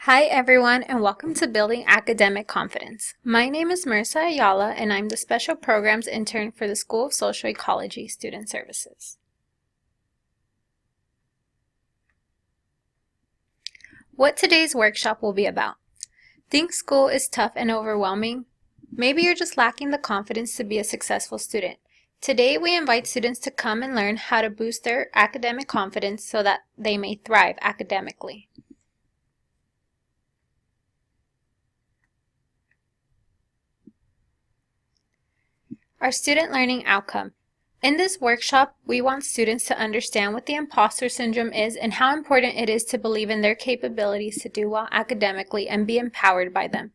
Hi everyone and welcome to Building Academic Confidence. My name is Marissa Ayala and I'm the Special Programs Intern for the School of Social Ecology Student Services. What today's workshop will be about. Think school is tough and overwhelming? Maybe you're just lacking the confidence to be a successful student. Today we invite students to come and learn how to boost their academic confidence so that they may thrive academically. Our student learning outcome. In this workshop, we want students to understand what the imposter syndrome is and how important it is to believe in their capabilities to do well academically and be empowered by them.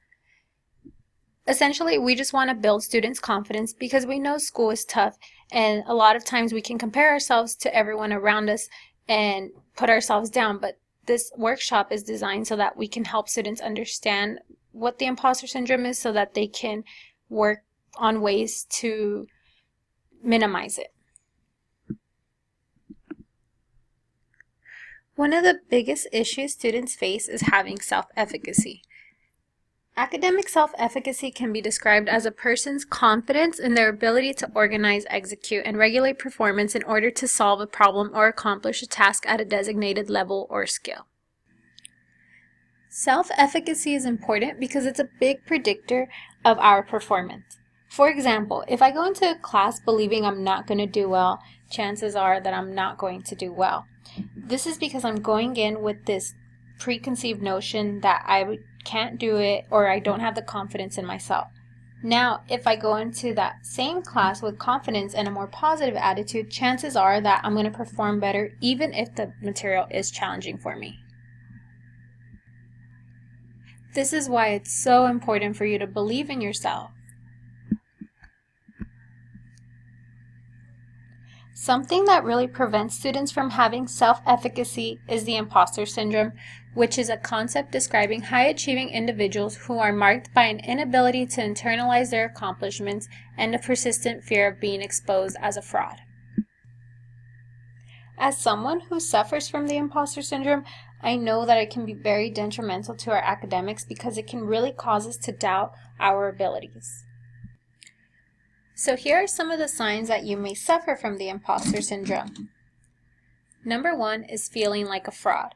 Essentially, we just want to build students' confidence because we know school is tough and a lot of times we can compare ourselves to everyone around us and put ourselves down, but this workshop is designed so that we can help students understand what the imposter syndrome is so that they can work on ways to minimize it. One of the biggest issues students face is having self-efficacy. Academic self-efficacy can be described as a person's confidence in their ability to organize, execute, and regulate performance in order to solve a problem or accomplish a task at a designated level or skill. Self-efficacy is important because it's a big predictor of our performance. For example, if I go into a class believing I'm not going to do well, chances are that I'm not going to do well. This is because I'm going in with this preconceived notion that I can't do it or I don't have the confidence in myself. Now, if I go into that same class with confidence and a more positive attitude, chances are that I'm going to perform better even if the material is challenging for me. This is why it's so important for you to believe in yourself. Something that really prevents students from having self-efficacy is the imposter syndrome, which is a concept describing high-achieving individuals who are marked by an inability to internalize their accomplishments and a persistent fear of being exposed as a fraud. As someone who suffers from the imposter syndrome, I know that it can be very detrimental to our academics because it can really cause us to doubt our abilities. So here are some of the signs that you may suffer from the imposter syndrome. Number 1 is feeling like a fraud.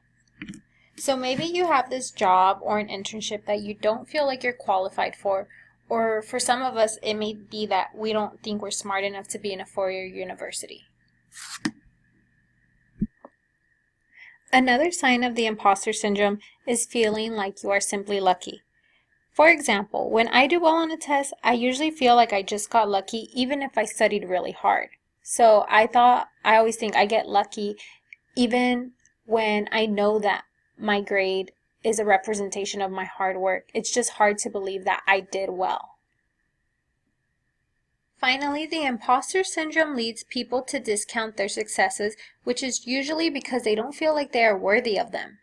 So maybe you have this job or an internship that you don't feel like you're qualified for, or for some of us it may be that we don't think we're smart enough to be in a four-year university. Another sign of the imposter syndrome is feeling like you are simply lucky. For example, when I do well on a test, I usually feel like I just got lucky even if I studied really hard. So I always think I get lucky even when I know that my grade is a representation of my hard work. It's just hard to believe that I did well. Finally, the imposter syndrome leads people to discount their successes, which is usually because they don't feel like they are worthy of them.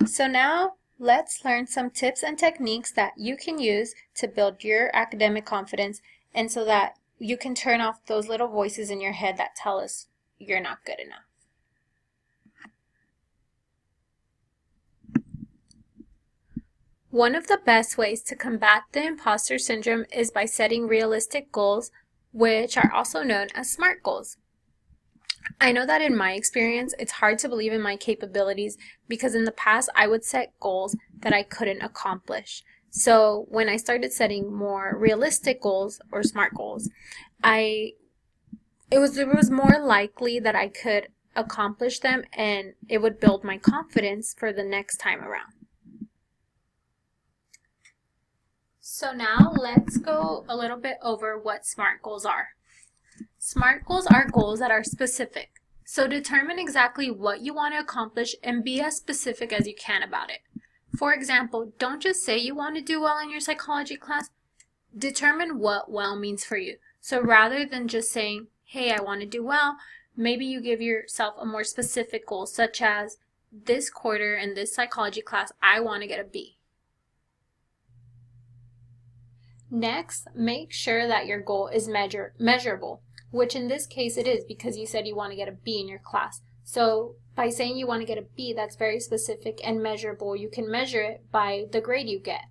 So now, let's learn some tips and techniques that you can use to build your academic confidence and so that you can turn off those little voices in your head that tell us you're not good enough. One of the best ways to combat the imposter syndrome is by setting realistic goals, which are also known as SMART goals. I know that in my experience, it's hard to believe in my capabilities because in the past I would set goals that I couldn't accomplish. So when I started setting more realistic goals or SMART goals, it was more likely that I could accomplish them and it would build my confidence for the next time around. So now let's go a little bit over what SMART goals are. SMART goals are goals that are specific. So determine exactly what you want to accomplish and be as specific as you can about it. For example, don't just say you want to do well in your psychology class. Determine what well means for you. So rather than just saying, hey, I want to do well, maybe you give yourself a more specific goal, such as this quarter in this psychology class, I want to get a B. Next, make sure that your goal is measurable. which in this case it is because you said you want to get a B in your class. So by saying you want to get a B, that's very specific and measurable. You can measure it by the grade you get.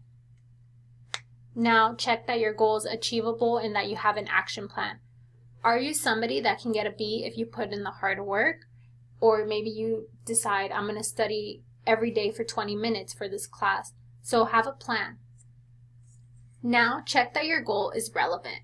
Now check that your goal is achievable and that you have an action plan. Are you somebody that can get a B if you put in the hard work? Or maybe you decide, I'm going to study every day for 20 minutes for this class. So have a plan. Now check that your goal is relevant.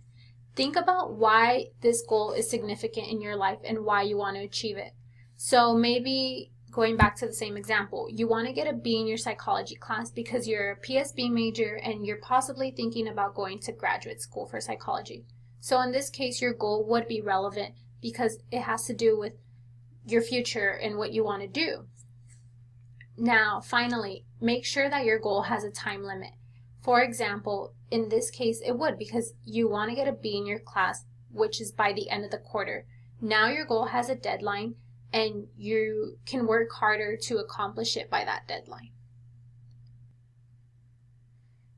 Think about why this goal is significant in your life and why you want to achieve it. So maybe going back to the same example, you want to get a B in your psychology class because you're a PSB major and you're possibly thinking about going to graduate school for psychology. So in this case, your goal would be relevant because it has to do with your future and what you want to do. Now, finally, make sure that your goal has a time limit. For example, in this case, it would because you want to get a B in your class, which is by the end of the quarter. Now your goal has a deadline and you can work harder to accomplish it by that deadline.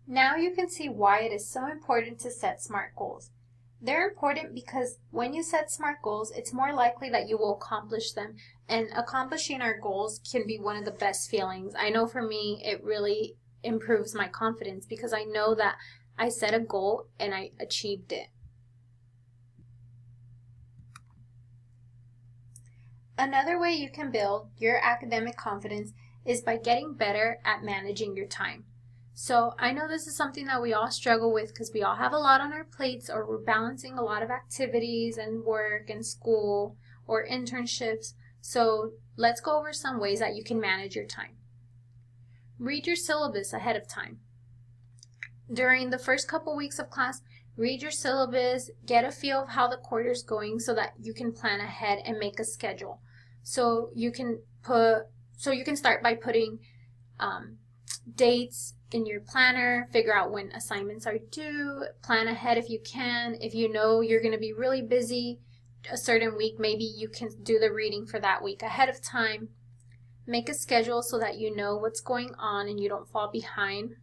Now you can see why it is so important to set SMART goals. They're important because when you set SMART goals, it's more likely that you will accomplish them, and accomplishing our goals can be one of the best feelings. I know for me, it really improves my confidence because I know that I set a goal and I achieved it. Another way you can build your academic confidence is by getting better at managing your time. So I know this is something that we all struggle with because we all have a lot on our plates, or we're balancing a lot of activities and work and school or internships. So let's go over some ways that you can manage your time. Read your syllabus ahead of time. During the first couple weeks of class, read your syllabus, get a feel of how the quarter's going so that you can plan ahead and make a schedule. So you can start by putting dates in your planner, figure out when assignments are due, plan ahead if you can. If you know you're going to be really busy a certain week, maybe you can do the reading for that week ahead of time. Make a schedule so that you know what's going on and you don't fall behind.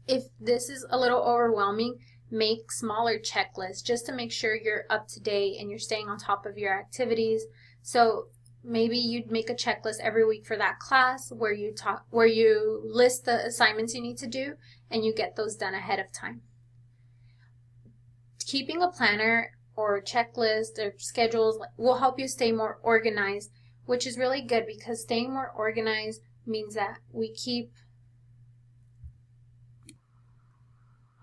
If this is a little overwhelming, make smaller checklists just to make sure you're up to date and you're staying on top of your activities. So maybe you'd make a checklist every week for that class where you list the assignments you need to do and you get those done ahead of time. Keeping a planner or checklist or schedules will help you stay more organized, which is really good because staying more organized means that we keep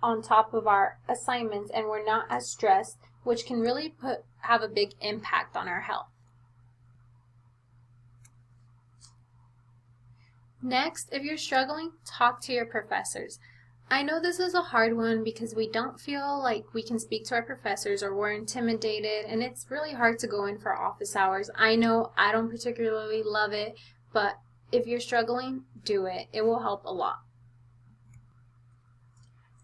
on top of our assignments and we're not as stressed, which can really have a big impact on our health. Next, if you're struggling, talk to your professors. I know this is a hard one because we don't feel like we can speak to our professors or we're intimidated, and it's really hard to go in for office hours. I know I don't particularly love it, but if you're struggling, do it. It will help a lot.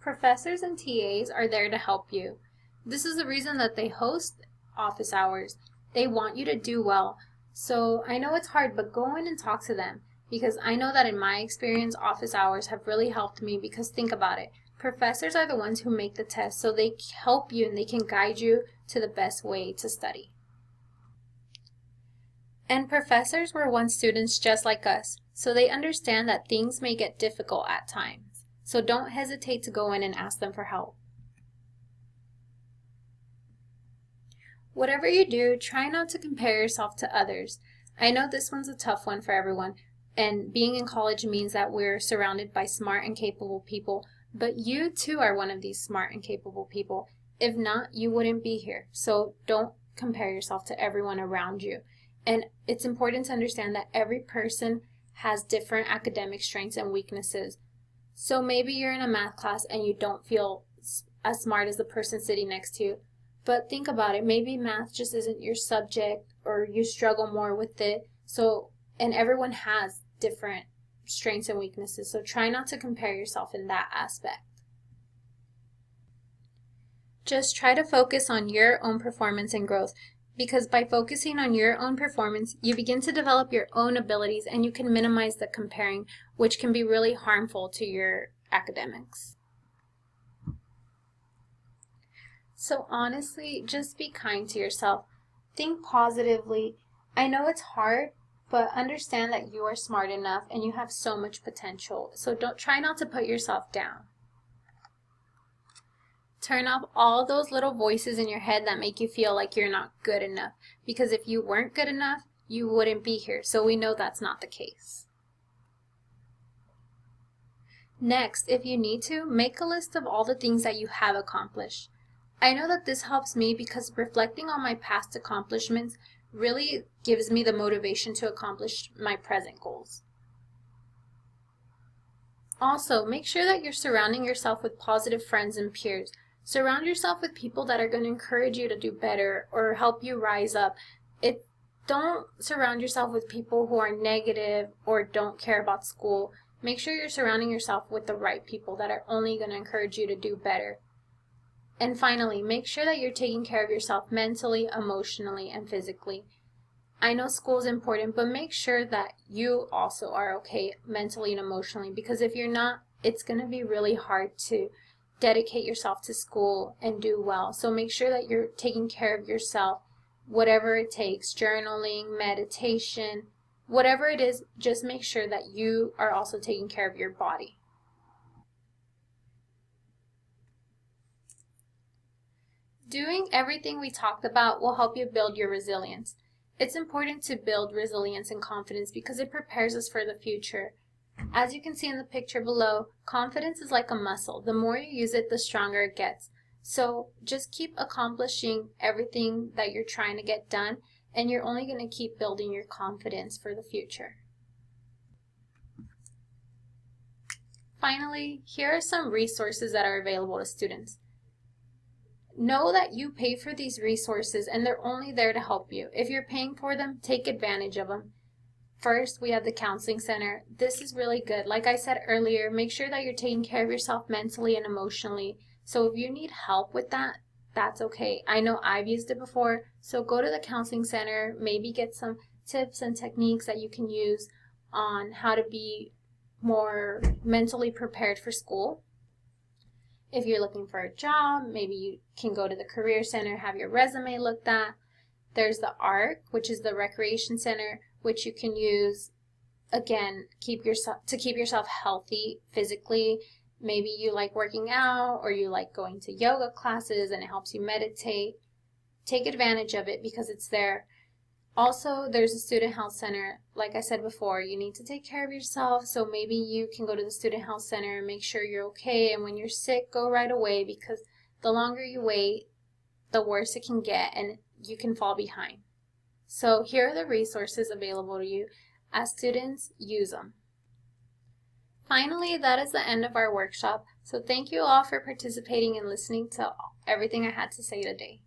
Professors and TAs are there to help you. This is the reason that they host office hours. They want you to do well. So I know it's hard, but go in and talk to them. Because I know that in my experience, office hours have really helped me because think about it. Professors are the ones who make the test, so they help you and they can guide you to the best way to study. And professors were once students just like us, so they understand that things may get difficult at times. So don't hesitate to go in and ask them for help. Whatever you do, try not to compare yourself to others. I know this one's a tough one for everyone. And being in college means that we're surrounded by smart and capable people, but you too are one of these smart and capable people. If not, you wouldn't be here. So don't compare yourself to everyone around you. And it's important to understand that every person has different academic strengths and weaknesses. So maybe you're in a math class and you don't feel as smart as the person sitting next to you. But think about it. Maybe math just isn't your subject or you struggle more with it. And everyone has different strengths and weaknesses, so try not to compare yourself in that aspect. Just try to focus on your own performance and growth, because by focusing on your own performance, you begin to develop your own abilities and you can minimize the comparing, which can be really harmful to your academics. So honestly, just be kind to yourself. Think positively. I know it's hard, but understand that you are smart enough and you have so much potential. So don't try not to put yourself down. Turn off all those little voices in your head that make you feel like you're not good enough. Because if you weren't good enough, you wouldn't be here. So we know that's not the case. Next, if you need to, make a list of all the things that you have accomplished. I know that this helps me because reflecting on my past accomplishments really gives me the motivation to accomplish my present goals. Also, make sure that you're surrounding yourself with positive friends and peers. Surround yourself with people that are going to encourage you to do better or help you rise up. Don't surround yourself with people who are negative or don't care about school. Make sure you're surrounding yourself with the right people that are only going to encourage you to do better. And finally, make sure that you're taking care of yourself mentally, emotionally, and physically. I know school is important, but make sure that you also are okay mentally and emotionally, because if you're not, it's going to be really hard to dedicate yourself to school and do well. So make sure that you're taking care of yourself, whatever it takes, journaling, meditation, whatever it is, just make sure that you are also taking care of your body. Doing everything we talked about will help you build your resilience. It's important to build resilience and confidence because it prepares us for the future. As you can see in the picture below, confidence is like a muscle. The more you use it, the stronger it gets. So just keep accomplishing everything that you're trying to get done, and you're only going to keep building your confidence for the future. Finally, here are some resources that are available to students. Know that you pay for these resources and they're only there to help you. If you're paying for them, take advantage of them. First, we have the Counseling Center. This is really good. Like I said earlier, make sure that you're taking care of yourself mentally and emotionally. So if you need help with that, that's okay. I know I've used it before, so go to the Counseling Center, maybe get some tips and techniques that you can use on how to be more mentally prepared for school. If you're looking for a job, maybe you can go to the Career Center, have your resume looked at. There's the ARC, which is the Recreation Center, which you can use, again, to keep yourself healthy physically. Maybe you like working out or you like going to yoga classes and it helps you meditate. Take advantage of it because it's there. Also, there's a Student Health Center. Like I said before, you need to take care of yourself, so maybe you can go to the Student Health Center and make sure you're okay, and when you're sick, go right away, because the longer you wait, the worse it can get and you can fall behind. So here are the resources available to you. As students, use them. Finally, that is the end of our workshop. So thank you all for participating and listening to everything I had to say today.